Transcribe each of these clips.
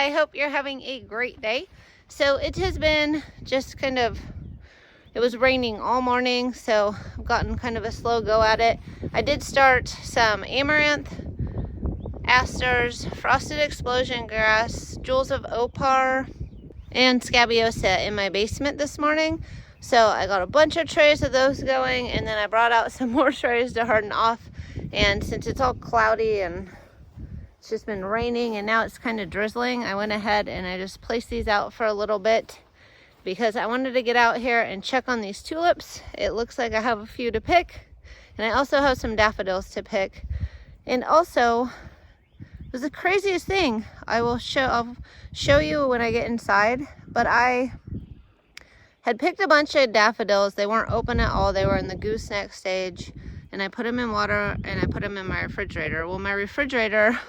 I hope you're having a great day. So it has been just kind of, it was raining all morning, so I've gotten kind of a slow go at it. I did start some amaranth, asters, frosted explosion grass, jewels of opar, and scabiosa in my basement this morning. So I got a bunch of trays of those going, and then I brought out some more trays to harden off. And since it's all cloudy and it's just been raining and now it's kind of drizzling, I went ahead and I just placed these out for a little bit because I wanted to get out here and check on these tulips. It looks like I have a few to pick, and I also have some daffodils to pick. And also, it was the craziest thing. I'll show you when I get inside, but I had picked a bunch of daffodils. They weren't open at all. They were in the gooseneck stage, and I put them in water and I put them in my refrigerator. Well, my refrigerator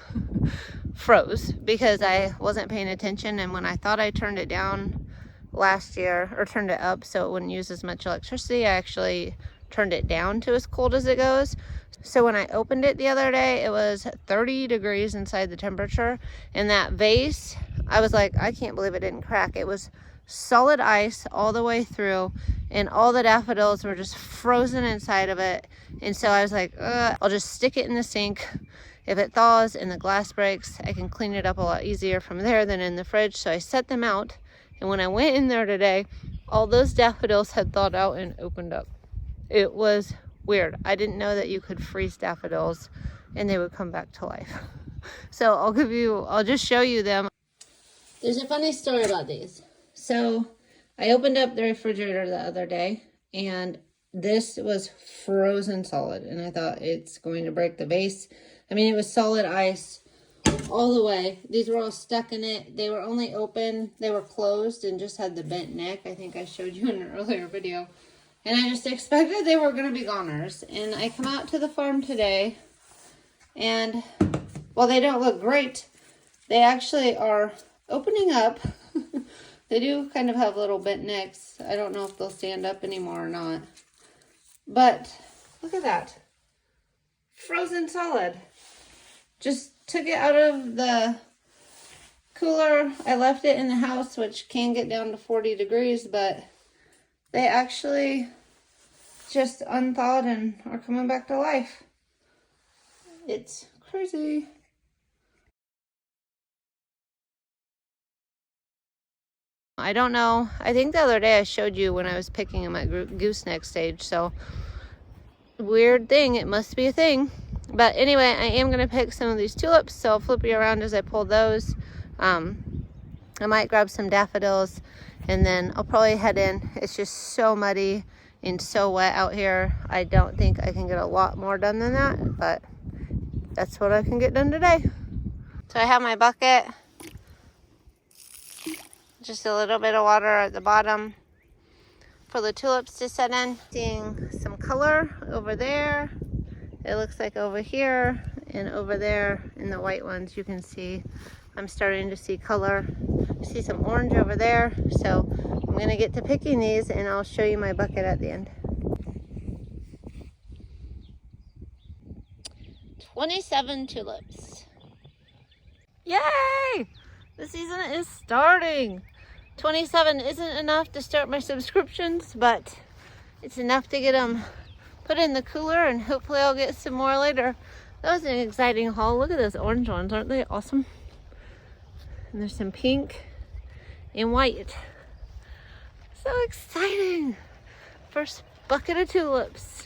froze because I wasn't paying attention, and when I thought I turned it down last year, or turned it up so it wouldn't use as much electricity, I actually turned it down to as cold as it goes. So when I opened it the other day, it was 30 degrees inside the temperature, and that vase, I was like, I can't believe it didn't crack. It was solid ice all the way through, and all the daffodils were just frozen inside of it. And so I was like, I'll just stick it in the sink. If it thaws and the glass breaks, I can clean it up a lot easier from there than in the fridge. So I set them out, and when I went in there today, all those daffodils had thawed out and opened up. It was weird. I didn't know that you could freeze daffodils and they would come back to life. So I'll just show you them. There's a funny story about these. So I opened up the refrigerator the other day, and this was frozen solid, and I thought it's going to break the vase. I mean, it was solid ice all the way. These were all stuck in it. They were only open, they were closed and just had the bent neck. I think I showed you in an earlier video. And I just expected they were going to be goners. And I come out to the farm today, and while they don't look great, they actually are opening up. They do kind of have little bent necks. I don't know if they'll stand up anymore or not. But look at that. Frozen solid. Just took it out of the cooler. I left it in the house, which can get down to 40 degrees, but they actually just unthawed and are coming back to life. It's crazy. I don't know. I think the other day I showed you when I was picking them at gooseneck stage. So, weird thing. It must be a thing. But anyway, I am going to pick some of these tulips. So I'll flip you around as I pull those. I might grab some daffodils, and then I'll probably head in. It's just so muddy and so wet out here. I don't think I can get a lot more done than that, but that's what I can get done today. So I have my bucket. Just a little bit of water at the bottom for the tulips to set in. Seeing some color over there. It looks like over here and over there in the white ones you can see I'm starting to see color. I see some orange over there. So I'm going to get to picking these, and I'll show you my bucket at the end. 27 tulips. Yay! The season is starting. 27 isn't enough to start my subscriptions, but it's enough to get them put in the cooler, and hopefully I'll get some more later. That was an exciting haul. Look at those orange ones. Aren't they awesome? And there's some pink and white. So exciting. First bucket of tulips.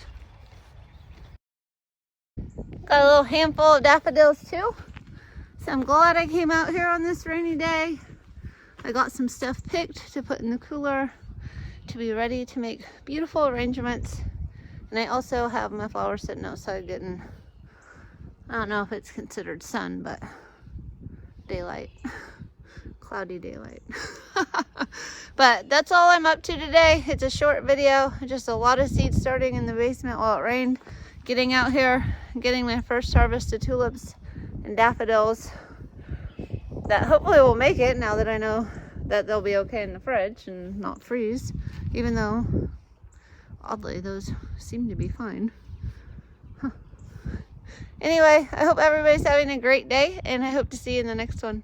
Got a little handful of daffodils too. So I'm glad I came out here on this rainy day. I got some stuff picked to put in the cooler to be ready to make beautiful arrangements. And I also have my flowers sitting outside getting, I don't know if it's considered sun, but daylight. Cloudy daylight. But that's all I'm up to today. It's a short video. Just a lot of seeds starting in the basement while it rained. Getting out here, getting my first harvest of tulips and daffodils that hopefully will make it, now that I know that they'll be okay in the fridge and not freeze, even though oddly those seem to be fine. Anyway, I hope everybody's having a great day, and I hope to see you in the next one.